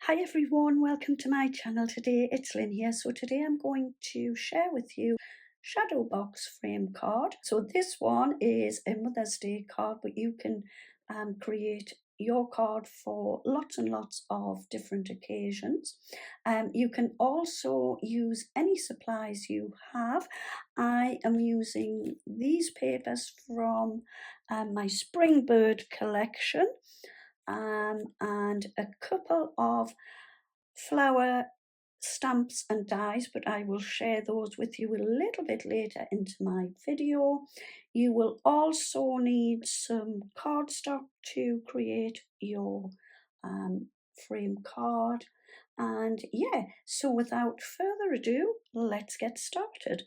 Hi everyone, welcome to my channel today. It's Lynn here. So today I'm going to share with you shadow box frame card. So this one is a Mother's Day card, but you can create your card for lots and lots of different occasions. You can also use any supplies you have. I am using these papers from my Springbird collection. And a couple of flower stamps and dies, but I will share those with you a little bit later into my video. You will also need some cardstock to create your frame card. And yeah, so without further ado, let's get started.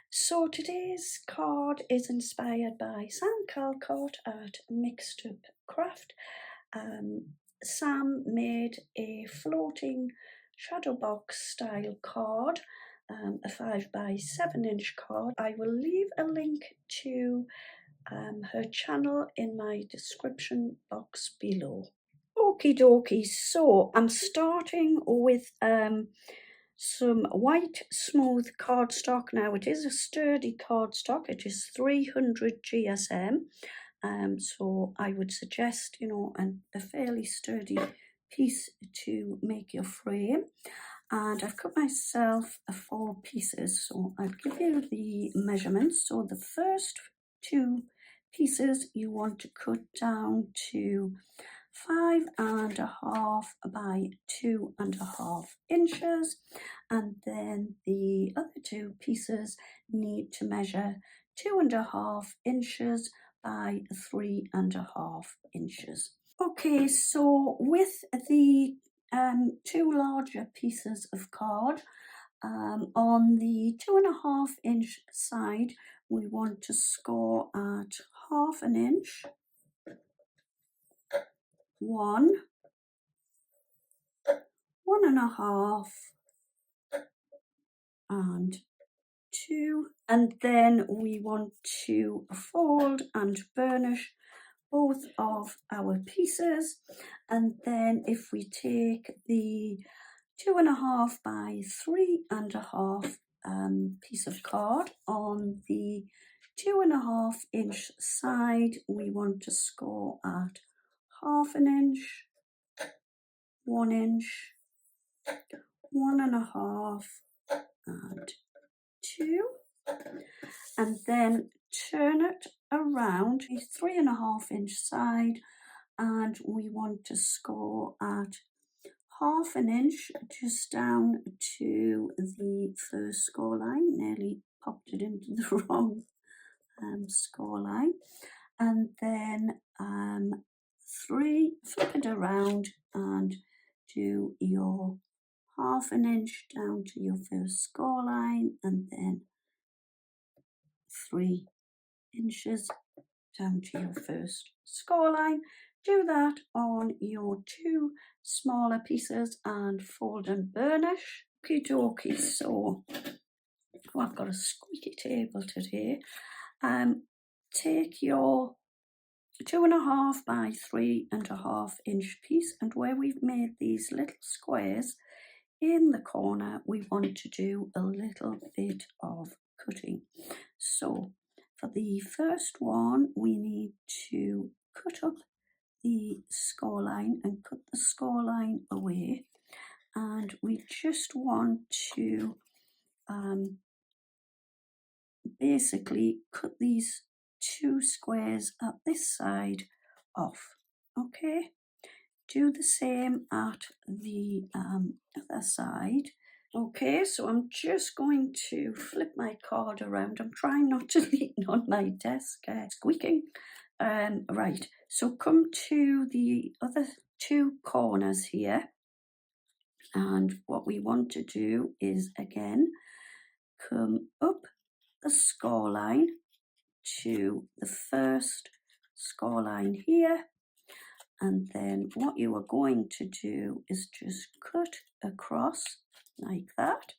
So today's card is inspired by Sam Calcott at Mixed Up Craft. Sam made a floating shadow box style card, a 5x7 inch card. I will leave a link to her channel in my description box below. Okie dokie, so I'm starting with some white smooth cardstock. Now it is a sturdy cardstock, it is 300 GSM. So I would suggest, a fairly sturdy piece to make your frame. And I've cut myself 4 pieces, so I'll give you the measurements. So the first 2 pieces you want to cut down to 5.5 by 2.5 inches, and then the other 2 pieces need to measure 2.5 inches by 3.5 inches. Okay, so with the 2 larger pieces of card, on the 2.5 inch side, we want to score at 1/2 inch, 1, 1.5, and 2. And then we want to fold and burnish both of our pieces. And then if we take the 2.5 by 3.5 piece of card, on the 2.5 inch side, we want to score at 1/2 inch, 1 inch, 1.5, and 2. And then turn it around a 3.5 inch side, and we want to score at 1/2 inch just down to the first score line. Nearly popped it into the wrong score line. And then 3, flip it around and do your 1/2 inch down to your first score line, and then 3 inches down to your first score line. Do that on your 2 smaller pieces and fold and burnish. Okie dokie, so I've got a squeaky table today. Take your 2.5 by 3.5 inch piece, and where we've made these little squares in the corner, we want to do a little bit of cutting. So for the first one, we need to cut up the score line and cut the score line away. And we just want to basically cut these 2 squares at this side off. Okay, do the same at the other side. Okay, so I'm just going to flip my card around. I'm trying not to lean on my desk, squeaking. Right, so come to the other 2 corners here. And what we want to do is, again, come up the score line to the first score line here. And then what you are going to do is just cut across like that,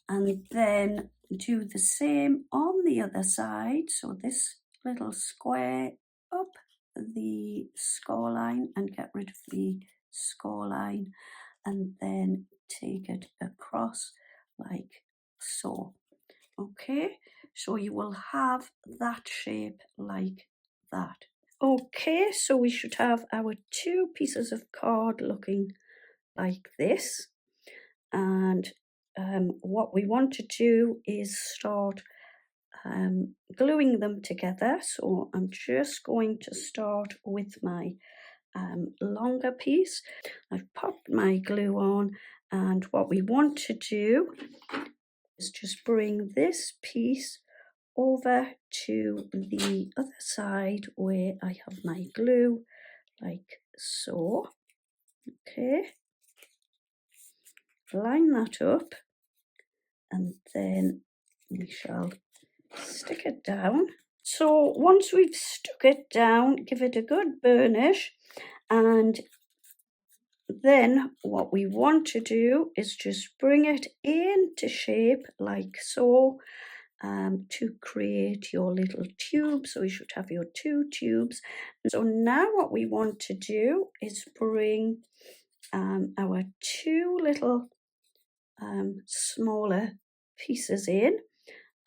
and then do the same on the other side. So this little square up the score line and get rid of the score line and then take it across like so. Okay, so you will have that shape like that. Okay, so we should have our two pieces of card looking like this. And what we want to do is start gluing them together. So I'm just going to start with my longer piece. I've popped my glue on, and what we want to do is just bring this piece over to the other side where I have my glue, like so. Okay, line that up, and then we shall stick it down. So once we've stuck it down, give it a good burnish, and then what we want to do is just bring it into shape like so, to create your little tube. So you should have your two tubes. So now what we want to do is bring our two little smaller pieces in,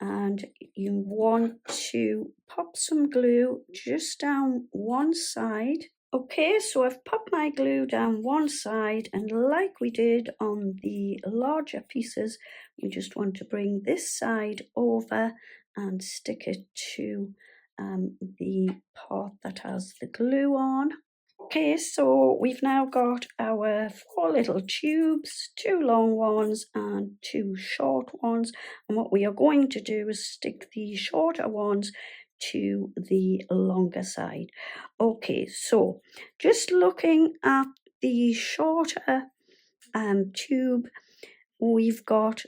and you want to pop some glue just down one side. Okay, so I've popped my glue down one side, and like we did on the larger pieces, we just want to bring this side over and stick it to the part that has the glue on. Okay, so we've now got our four little tubes, two long ones and two short ones. And what we are going to do is stick the shorter ones to the longer side. Okay, so just looking at the shorter tube, we've got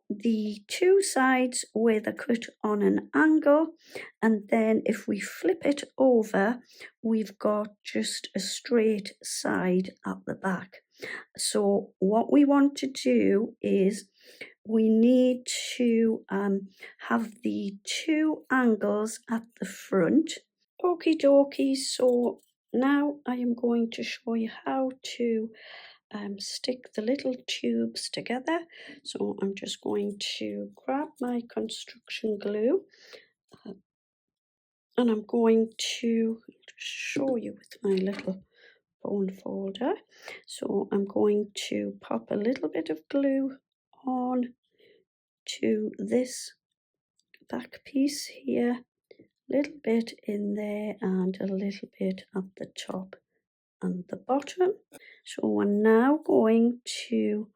the two sides with a cut on an angle, and then if we flip it over, we've got just a straight side at the back. So what we want to do is we need to have the two angles at the front. Okie dokie, so now I am going to show you how to stick the little tubes together. So I'm just going to grab my construction glue, and I'm going to show you with my little bone folder. So I'm going to pop a little bit of glue on to this back piece here, little bit in there and a little bit at the top and the bottom. So we're now going to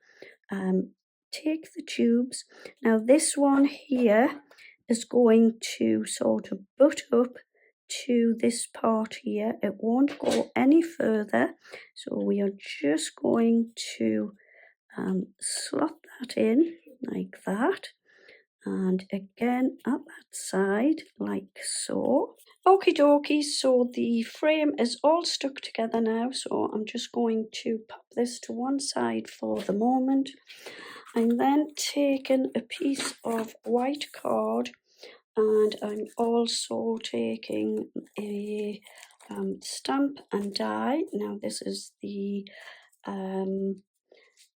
take the tubes. Now this one here is going to sort of butt up to this part here. It won't go any further. So we are just going to slot that in like that. And again at that side like so. Okie dokie, so the frame is all stuck together now, so I'm just going to pop this to one side for the moment. I'm then taking a piece of white card, and I'm also taking a stamp and die. Now this is the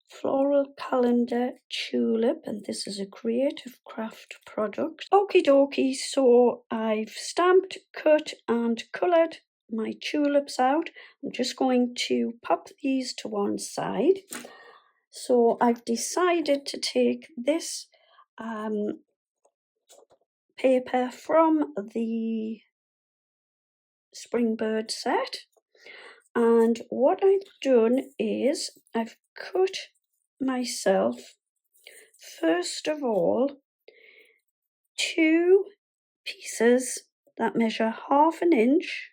floral calendar tulip, and this is a creative craft product. Okie dokie, so I've stamped, cut and coloured my tulips out. I'm just going to pop these to one side. So I've decided to take this paper from the Springbird set, and what I've done is I've cut myself, first of all, two pieces that measure 1/2 inch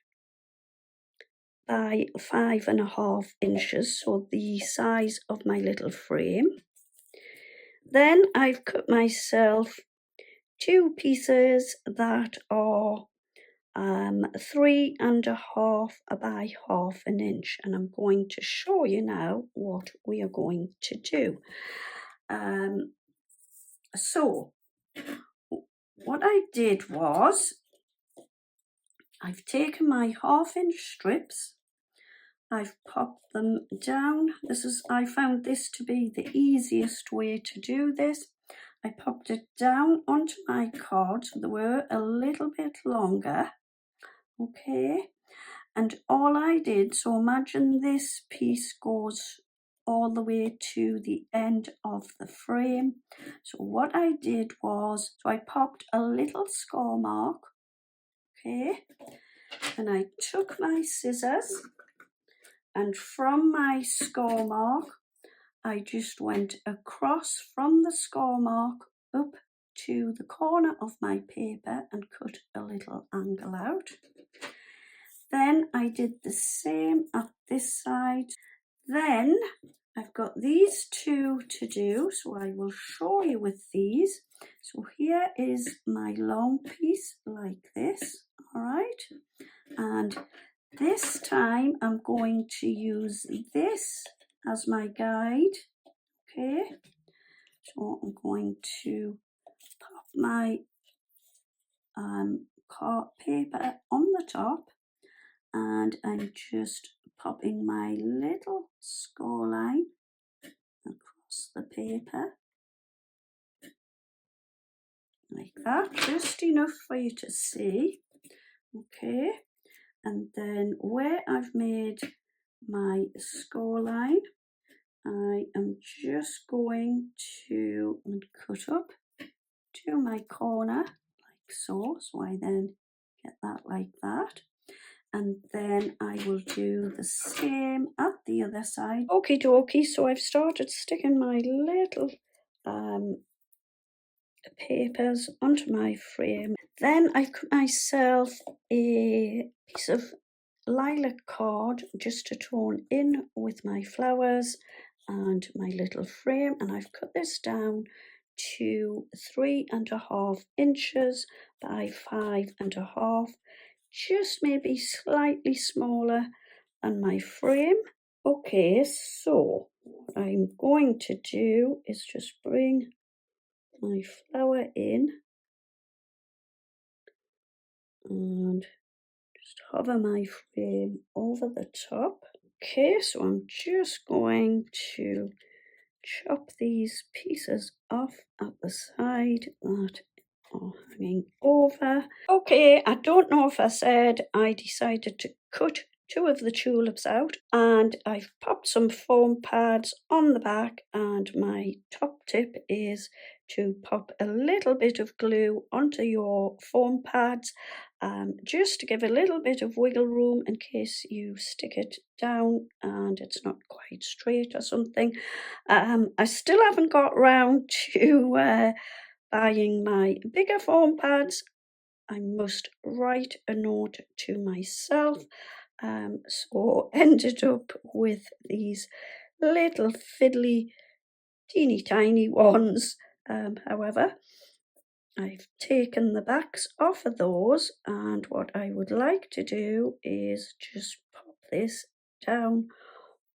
by 5.5 inches, so the size of my little frame. Then I've cut myself two pieces that are 3.5 by 1/2 inch, and I'm going to show you now what we are going to do. So what I did was I've taken my 1/2 inch strips I've popped them down. I found this to be the easiest way to do this. I popped it down onto my card, so they were a little bit longer. Okay, and all I did, so imagine this piece goes all the way to the end of the frame. So what I did was, so I popped a little score mark, okay, and I took my scissors, and from my score mark, I just went across from the score mark up to the corner of my paper and cut a little angle out. Then I did the same at this side. Then I've got these two to do, so I will show you with these. So here is my long piece like this, all right? And this time I'm going to use this as my guide, okay? So I'm going to pop my paper on the top, and I'm just popping my little score line across the paper like that, just enough for you to see, okay? And then where I've made my score line, I am just going to cut up to my corner like so. So I then get that like that. And then I will do the same at the other side. Okie dokie, so I've started sticking my little papers onto my frame. Then I've cut myself a piece of lilac cord just to tone in with my flowers and my little frame, and I've cut this down to 3.5 inches by 5.5, just maybe slightly smaller than my frame. Okay, so what I'm going to do is just bring my flower in and just hover my frame over the top. Okay, so I'm just going to chop these pieces off at the side that are hanging over. Okay, I don't know if I said I decided to cut 2 of the tulips out, and I've popped some foam pads on the back, and my top tip is to pop a little bit of glue onto your foam pads, just to give a little bit of wiggle room in case you stick it down and it's not quite straight or something. I still haven't got round to buying my bigger foam pads. I must write a note to myself. So ended up with these little fiddly, teeny tiny ones. However, I've taken the backs off of those, and what I would like to do is just pop this down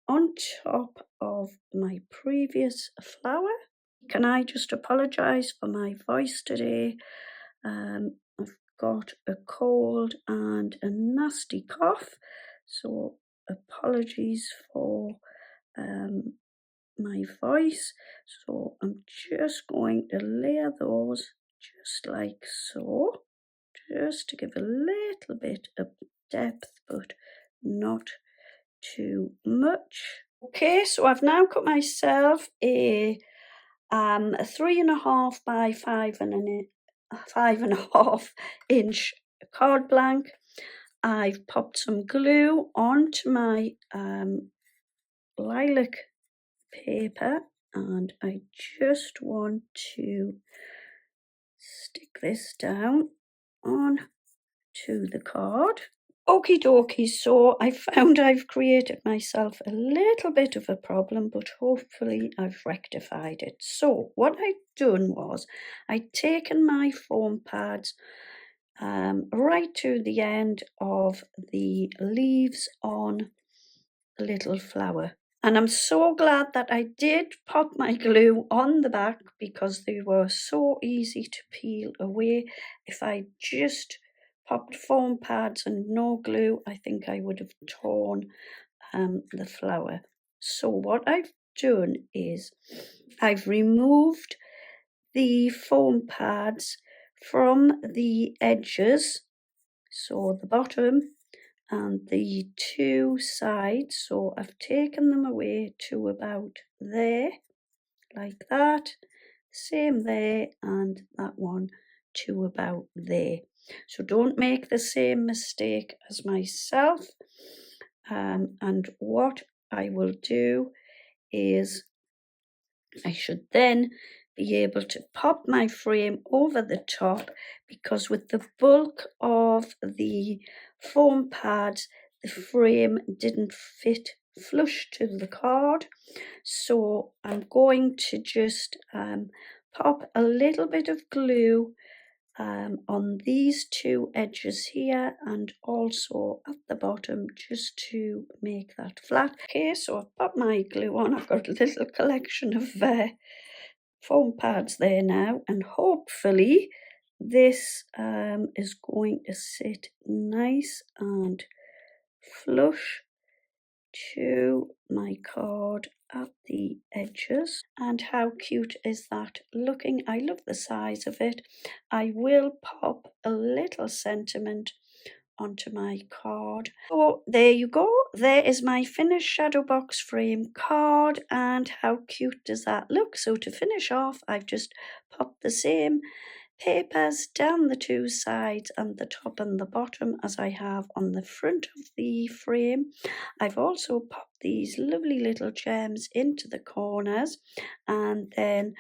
on top of my previous flower. Can I just apologise for my voice today? I've got a cold and a nasty cough, so apologies for my voice. So I'm just going to layer those just like so, just to give a little bit of depth, but not too much. Okay, so I've now cut myself a 3.5 by 5.5 inch card blank. I've popped some glue onto my lilac paper, and I just want to stick this down on to the card. Okie dokie, so I found I've created myself a little bit of a problem, but hopefully I've rectified it. So what I'd done was I'd taken my foam pads right to the end of the leaves on the little flower. And I'm so glad that I did pop my glue on the back, because they were so easy to peel away. If I just popped foam pads and no glue, I think I would have torn the flower. So what I've done is I've removed the foam pads from the edges, so the bottom and the two sides. So I've taken them away to about there, like that. Same there, and that one to about there. So don't make the same mistake as myself. And what I will do is I should then be able to pop my frame over the top, because with the bulk of the foam pads, the frame didn't fit flush to the card. So I'm going to just pop a little bit of glue on these two edges here, and also at the bottom, just to make that flat. Okay, so I've put my glue on. I've got a little collection of foam pads there now, and hopefully this is going to sit nice and flush to my card at the edges. And how cute is that looking? I love the size of it. I will pop a little sentiment onto my card. So there you go. There is my finished shadow box frame card, and how cute does that look? So to finish off, I've just popped the same papers down the two sides and the top and the bottom as I have on the front of the frame. I've also popped these lovely little gems into the corners, and then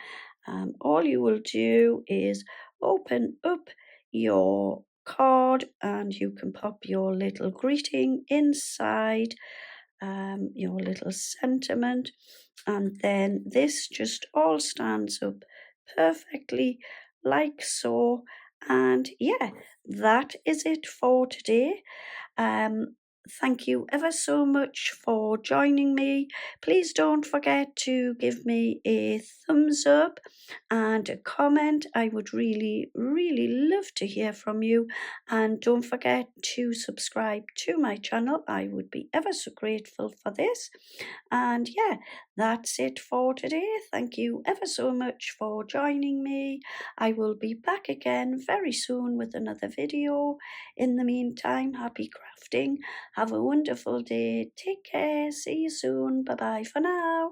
all you will do is open up your card and you can pop your little greeting inside, your little sentiment, and then this just all stands up perfectly like so. And yeah, that is it for today. Thank you ever so much for joining me. Please don't forget to give me a thumbs up and a comment. I would really, really love to hear from you. And don't forget to subscribe to my channel. I would be ever so grateful for this. And yeah, that's it for today. Thank you ever so much for joining me. I will be back again very soon with another video. In the meantime, happy crafting. Have a wonderful day. Take care. See you soon. Bye bye for now.